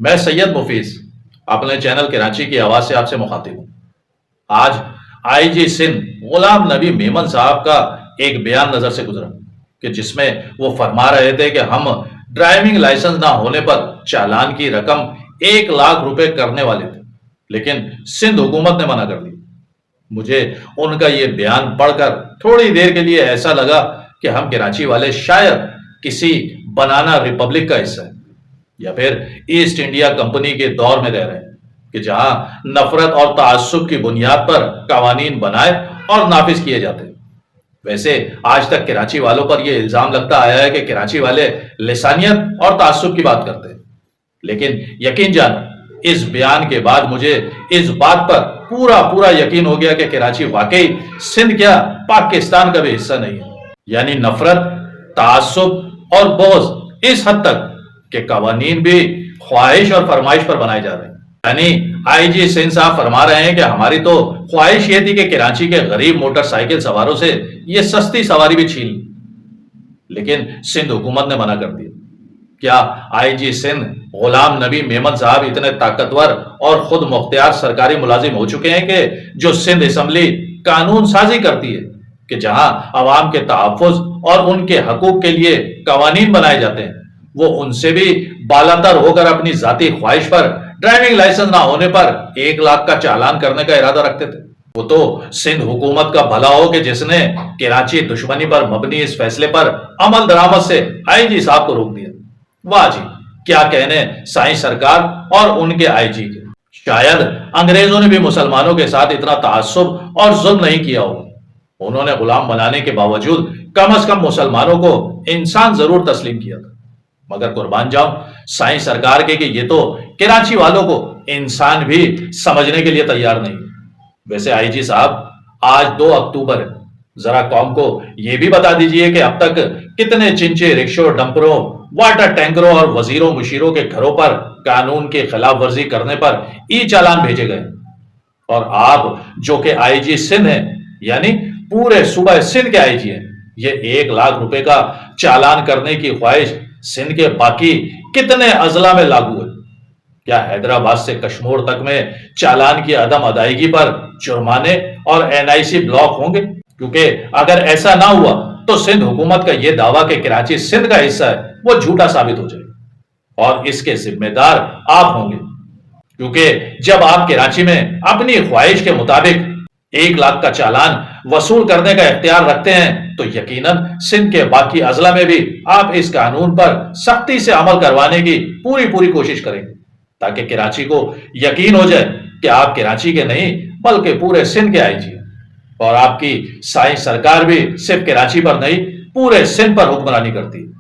میں سید مفیز اپنے چینل کراچی کی آواز سے آپ سے مخاطب ہوں۔ آج آئی جی سندھ غلام نبی میمن صاحب کا ایک بیان نظر سے گزرا کہ جس میں وہ فرما رہے تھے کہ ہم ڈرائیونگ لائسنس نہ ہونے پر چالان کی رقم 1 لاکھ روپے کرنے والے تھے، لیکن سندھ حکومت نے منع کر دی۔ مجھے ان کا یہ بیان پڑھ کر تھوڑی دیر کے لیے ایسا لگا کہ ہم کراچی والے شاید کسی بنانا ریپبلک کا حصہ ہیں یا پھر ایسٹ انڈیا کمپنی کے دور میں رہ رہے ہیں کہ جہاں نفرت اور تعصب کی بنیاد پر قوانین بنائے اور نافذ کیے جاتے ہیں۔ ویسے آج تک کراچی والوں پر یہ الزام لگتا آیا ہے کہ کراچی والے لسانیت اور تعصب کی بات کرتے ہیں، لیکن یقین جانو اس بیان کے بعد مجھے اس بات پر پورا یقین ہو گیا کہ کراچی واقعی سندھ کیا پاکستان کا بھی حصہ نہیں ہے۔ یعنی نفرت، تعصب اور بغض اس حد تک کہ قوانین بھی خواہش اور فرمائش پر بنائے جا رہے ہیں۔ یعنی آئی جی سندھ صاحب فرما رہے ہیں کہ ہماری تو خواہش یہ تھی کہ کراچی کے غریب موٹر سائیکل سواروں سے یہ سستی سواری بھی چھین لی، لیکن سندھ حکومت نے منع کر دیا۔ کیا آئی جی سندھ غلام نبی میمن صاحب اتنے طاقتور اور خود مختار سرکاری ملازم ہو چکے ہیں کہ جو سندھ اسمبلی قانون سازی کرتی ہے کہ جہاں عوام کے تحفظ اور ان کے حقوق کے لیے قوانین بنائے جاتے ہیں، وہ ان سے بھی بالاتر ہو کر اپنی ذاتی خواہش پر ڈرائیونگ لائسنس نہ ہونے پر 1 لاکھ کا چالان کرنے کا ارادہ رکھتے تھے؟ وہ تو سندھ حکومت کا بھلا ہو کہ جس نے کراچی دشمنی پر مبنی اس فیصلے پر عمل درآمد سے آئی جی صاحب کو روک دیا۔ واہ جی، کیا کہنے سائیں سرکار اور ان کے آئی جی کے۔ شاید انگریزوں نے بھی مسلمانوں کے ساتھ اتنا تعصب اور ظلم نہیں کیا ہوگا۔ انہوں نے غلام بنانے کے باوجود کم از کم مسلمانوں کو انسان ضرور تسلیم کیا تھا، مگر قربان جاؤں سائیں سرکار کے کہ یہ تو کراچی والوں کو انسان بھی سمجھنے کے لیے تیار نہیں۔ ویسے آئی جی صاحب آج 2 اکتوبر ہے، ذرا قوم کو یہ بھی بتا دیجئے کہ اب تک کتنے چنچے، رکشوں، ڈمپروں، واٹر ٹینکروں اور وزیروں مشیروں کے گھروں پر قانون کی خلاف ورزی کرنے پر ای چالان بھیجے گئے، اور آپ جو کہ آئی جی سندھ ہیں، یعنی پورے صوبہ سندھ کے آئی جی ہیں، یہ 1 لاکھ روپے کا چالان کرنے کی خواہش سندھ کے باقی کتنے اضلاع میں لاگو ہے؟ کیا حیدرآباد سے کشمور تک میں چالان کی عدم ادائیگی پر جرمانے اور NIC بلاک ہوں گے؟ کیونکہ اگر ایسا نہ ہوا تو سندھ حکومت کا یہ دعویٰ کہ کراچی سندھ کا حصہ ہے وہ جھوٹا ثابت ہو جائے گا، اور اس کے ذمہ دار آپ ہوں گے، کیونکہ جب آپ کراچی میں اپنی خواہش کے مطابق 1 لاکھ کا چالان وصول کرنے کا اختیار رکھتے ہیں تو یقیناً سندھ کے باقی اضلاع میں بھی آپ اس قانون پر سختی سے عمل کروانے کی پوری کوشش کریں گے، تاکہ کراچی کو یقین ہو جائے کہ آپ کراچی کے نہیں بلکہ پورے سندھ کے آئی جی ہیں، اور آپ کی سائیں سرکار بھی صرف کراچی پر نہیں پورے سندھ پر حکمرانی کرتی ہے۔